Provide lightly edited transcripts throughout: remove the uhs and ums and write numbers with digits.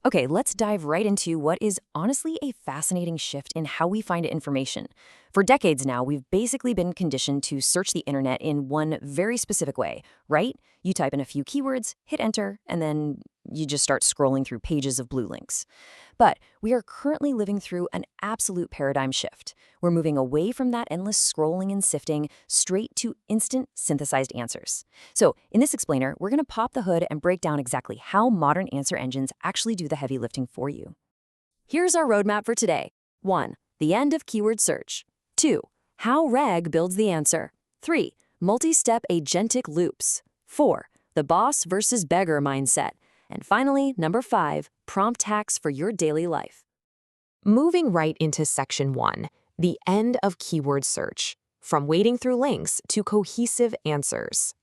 Okay, let's dive right into what is honestly a fascinating shift in how we find information. For decades now, we've basically been conditioned to search the internet in one very specific way, right? You type in a few keywords, hit enter, and then you just start scrolling through pages of blue links. But we are currently living through an absolute paradigm shift. We're moving away from that endless scrolling and sifting straight to instant synthesized answers. So, in this explainer, we're going to pop the hood and break down exactly how modern answer engines actually do the heavy lifting for you. Here's our roadmap for today. 1. The end of keyword search. 2. How RAG builds the answer. 3. Multi-step agentic loops. 4. The boss versus beggar mindset. And finally, number 5, prompt hacks for your daily life. Moving right into section 1, the end of keyword search, from wading through links to cohesive answers.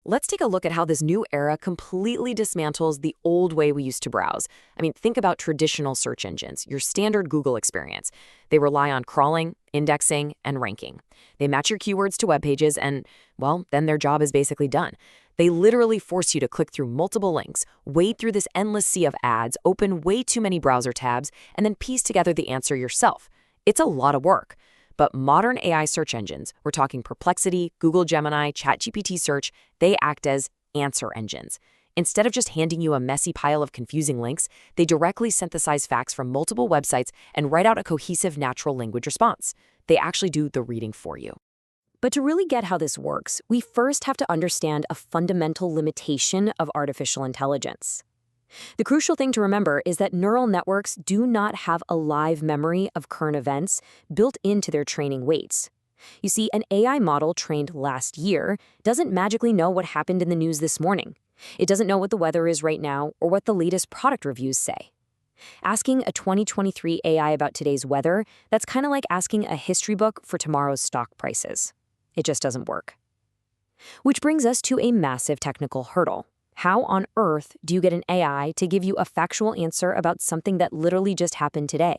Let's take a look at how this new era completely dismantles the old way we used to browse. Think about traditional search engines, your standard Google experience. They rely on crawling, indexing, and ranking. They match your keywords to web pages and, well, then their job is basically done. They literally force you to click through multiple links, wade through this endless sea of ads, open way too many browser tabs, and then piece together the answer yourself. It's a lot of work. But modern AI search engines, we're talking Perplexity, Google Gemini, ChatGPT Search, they act as answer engines. Instead of just handing you a messy pile of confusing links, they directly synthesize facts from multiple websites and write out a cohesive natural language response. They actually do the reading for you. But to really get how this works, we first have to understand a fundamental limitation of artificial intelligence. The crucial thing to remember is that neural networks do not have a live memory of current events built into their training weights. You see, an AI model trained last year doesn't magically know what happened in the news this morning. It doesn't know what the weather is right now or what the latest product reviews say. Asking a 2023 AI about today's weather, that's kind of like asking a history book for tomorrow's stock prices. It just doesn't work. Which brings us to a massive technical hurdle. How on earth do you get an AI to give you a factual answer about something that literally just happened today?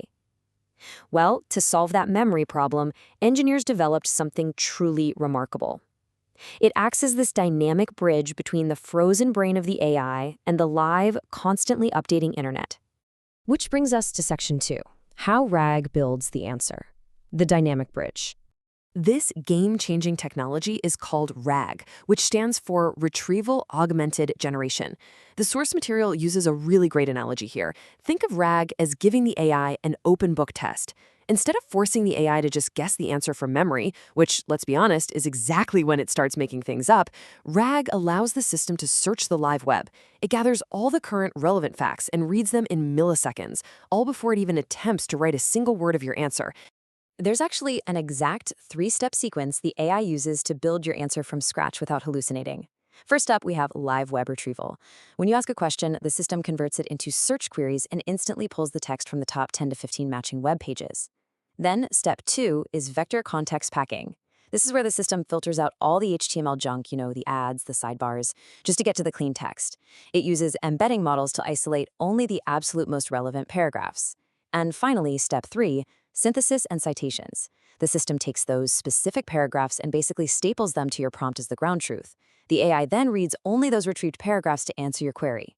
Well, to solve that memory problem, engineers developed something truly remarkable. It acts as this dynamic bridge between the frozen brain of the AI and the live, constantly updating internet. Which brings us to section 2, how RAG builds the answer. The dynamic bridge. This game-changing technology is called RAG, which stands for Retrieval-Augmented Generation. The source material uses a really great analogy here. Think of RAG as giving the AI an open book test. Instead of forcing the AI to just guess the answer from memory, which, let's be honest, is exactly when it starts making things up, RAG allows the system to search the live web. It gathers all the current relevant facts and reads them in milliseconds, all before it even attempts to write a single word of your answer. There's actually an exact 3-step sequence the AI uses to build your answer from scratch without hallucinating. First up, we have live web retrieval. When you ask a question, the system converts it into search queries and instantly pulls the text from the top 10 to 15 matching web pages. Then, step 2 is vector context packing. This is where the system filters out all the HTML junk, the ads, the sidebars, just to get to the clean text. It uses embedding models to isolate only the absolute most relevant paragraphs. And finally, step 3, synthesis and citations. The system takes those specific paragraphs and basically staples them to your prompt as the ground truth. The AI then reads only those retrieved paragraphs to answer your query.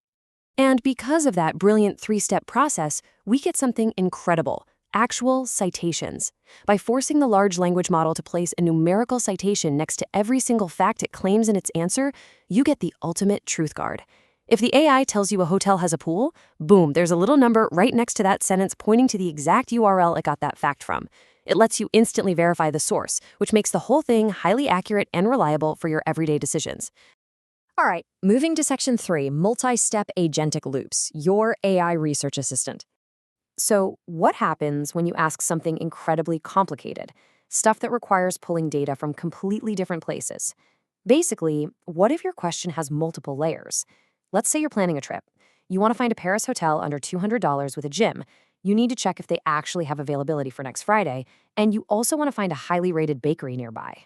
And because of that brilliant 3-step process, we get something incredible: actual citations. By forcing the large language model to place a numerical citation next to every single fact it claims in its answer, you get the ultimate truth guard. If the AI tells you a hotel has a pool, boom, there's a little number right next to that sentence pointing to the exact URL it got that fact from. It lets you instantly verify the source, which makes the whole thing highly accurate and reliable for your everyday decisions. All right, moving to section 3, multi-step agentic loops, your AI research assistant. So what happens when you ask something incredibly complicated, stuff that requires pulling data from completely different places? Basically, what if your question has multiple layers? Let's say you're planning a trip. You want to find a Paris hotel under $200 with a gym. You need to check if they actually have availability for next Friday, and you also want to find a highly rated bakery nearby.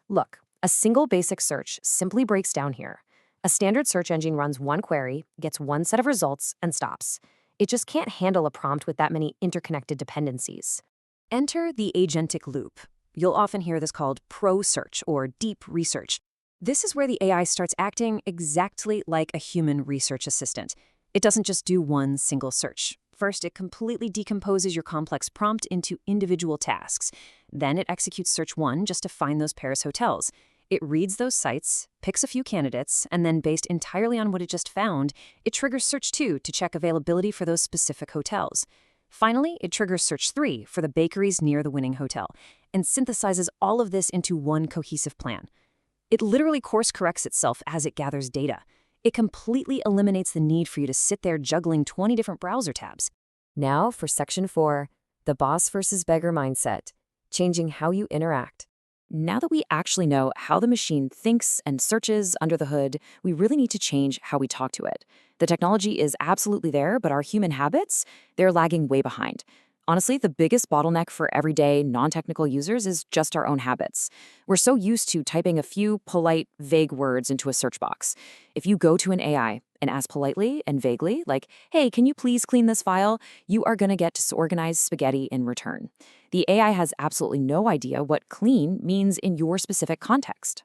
Look, a single basic search simply breaks down here. A standard search engine runs one query, gets one set of results, and stops. It just can't handle a prompt with that many interconnected dependencies. Enter the agentic loop. You'll often hear this called pro search or deep research. This is where the AI starts acting exactly like a human research assistant. It doesn't just do one single search. First, it completely decomposes your complex prompt into individual tasks. Then it executes search 1 just to find those Paris hotels. It reads those sites, picks a few candidates, and then based entirely on what it just found, it triggers search 2 to check availability for those specific hotels. Finally, it triggers search 3 for the bakeries near the winning hotel, and synthesizes all of this into one cohesive plan. It literally course corrects itself as it gathers data. It completely eliminates the need for you to sit there juggling 20 different browser tabs. Now for Section 4, the boss versus beggar mindset, changing how you interact. Now that we actually know how the machine thinks and searches under the hood, we really need to change how we talk to it. The technology is absolutely there, but our human habits, they're lagging way behind. Honestly, the biggest bottleneck for everyday, non-technical users is just our own habits. We're so used to typing a few polite, vague words into a search box. If you go to an AI and ask politely and vaguely, like, hey, can you please clean this file? You are going to get disorganized spaghetti in return. The AI has absolutely no idea what clean means in your specific context.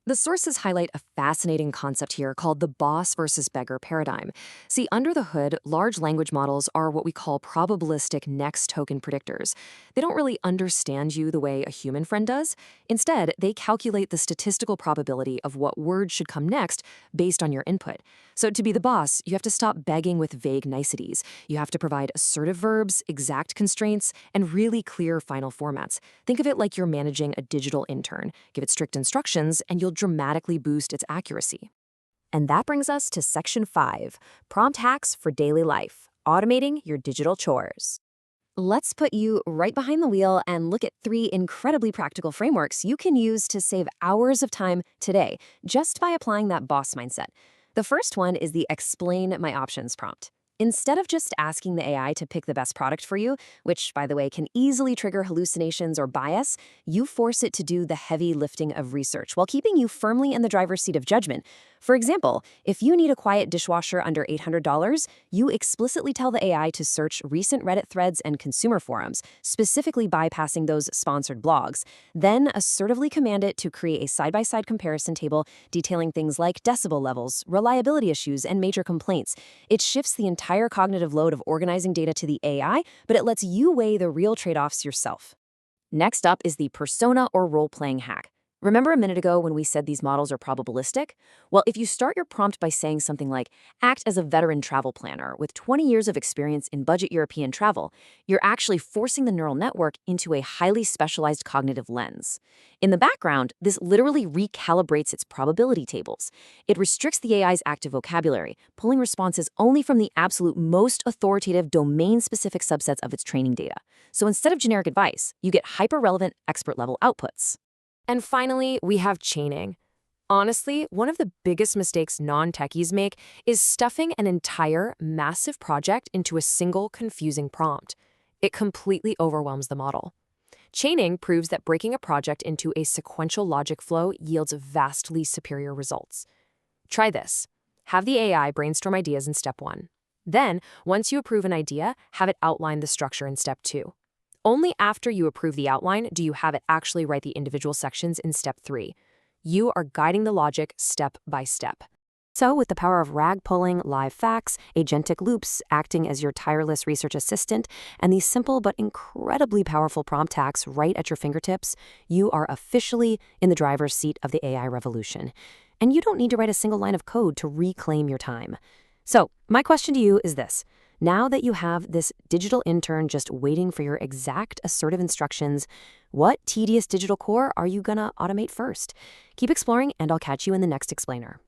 The sources highlight a fascinating concept here called the boss versus beggar paradigm. See, under the hood, large language models are what we call probabilistic next token predictors. They don't really understand you the way a human friend does. Instead, they calculate the statistical probability of what word should come next based on your input. So to be the boss, you have to stop begging with vague niceties. You have to provide assertive verbs, exact constraints, and really clear final formats. Think of it like you're managing a digital intern. Give it strict instructions, and you'll dramatically boost its accuracy. And that brings us to Section 5, prompt hacks for daily life, automating your digital chores. Let's put you right behind the wheel and look at 3 incredibly practical frameworks you can use to save hours of time today, just by applying that boss mindset. The first one is the Explain My Options prompt. Instead of just asking the AI to pick the best product for you, which, by the way, can easily trigger hallucinations or bias, you force it to do the heavy lifting of research while keeping you firmly in the driver's seat of judgment. For example, if you need a quiet dishwasher under $800, you explicitly tell the AI to search recent Reddit threads and consumer forums, specifically bypassing those sponsored blogs. Then assertively command it to create a side-by-side comparison table detailing things like decibel levels, reliability issues, and major complaints. It shifts the entire cognitive load of organizing data to the AI, but it lets you weigh the real trade-offs yourself. Next up is the persona or role-playing hack. Remember a minute ago when we said these models are probabilistic? Well, if you start your prompt by saying something like, act as a veteran travel planner with 20 years of experience in budget European travel, you're actually forcing the neural network into a highly specialized cognitive lens. In the background, this literally recalibrates its probability tables. It restricts the AI's active vocabulary, pulling responses only from the absolute most authoritative domain-specific subsets of its training data. So instead of generic advice, you get hyper-relevant, expert-level outputs. And finally, we have chaining. Honestly, one of the biggest mistakes non-techies make is stuffing an entire, massive project into a single, confusing prompt. It completely overwhelms the model. Chaining proves that breaking a project into a sequential logic flow yields vastly superior results. Try this. Have the AI brainstorm ideas in step 1. Then, once you approve an idea, have it outline the structure in step 2. Only after you approve the outline do you have it actually write the individual sections in step 3. You are guiding the logic step by step. So with the power of rag pulling, live facts, agentic loops acting as your tireless research assistant, and these simple but incredibly powerful prompt hacks right at your fingertips, you are officially in the driver's seat of the AI revolution. And you don't need to write a single line of code to reclaim your time. So my question to you is this. Now that you have this digital intern just waiting for your exact assertive instructions, what tedious digital core are you gonna automate first? Keep exploring, and I'll catch you in the next explainer.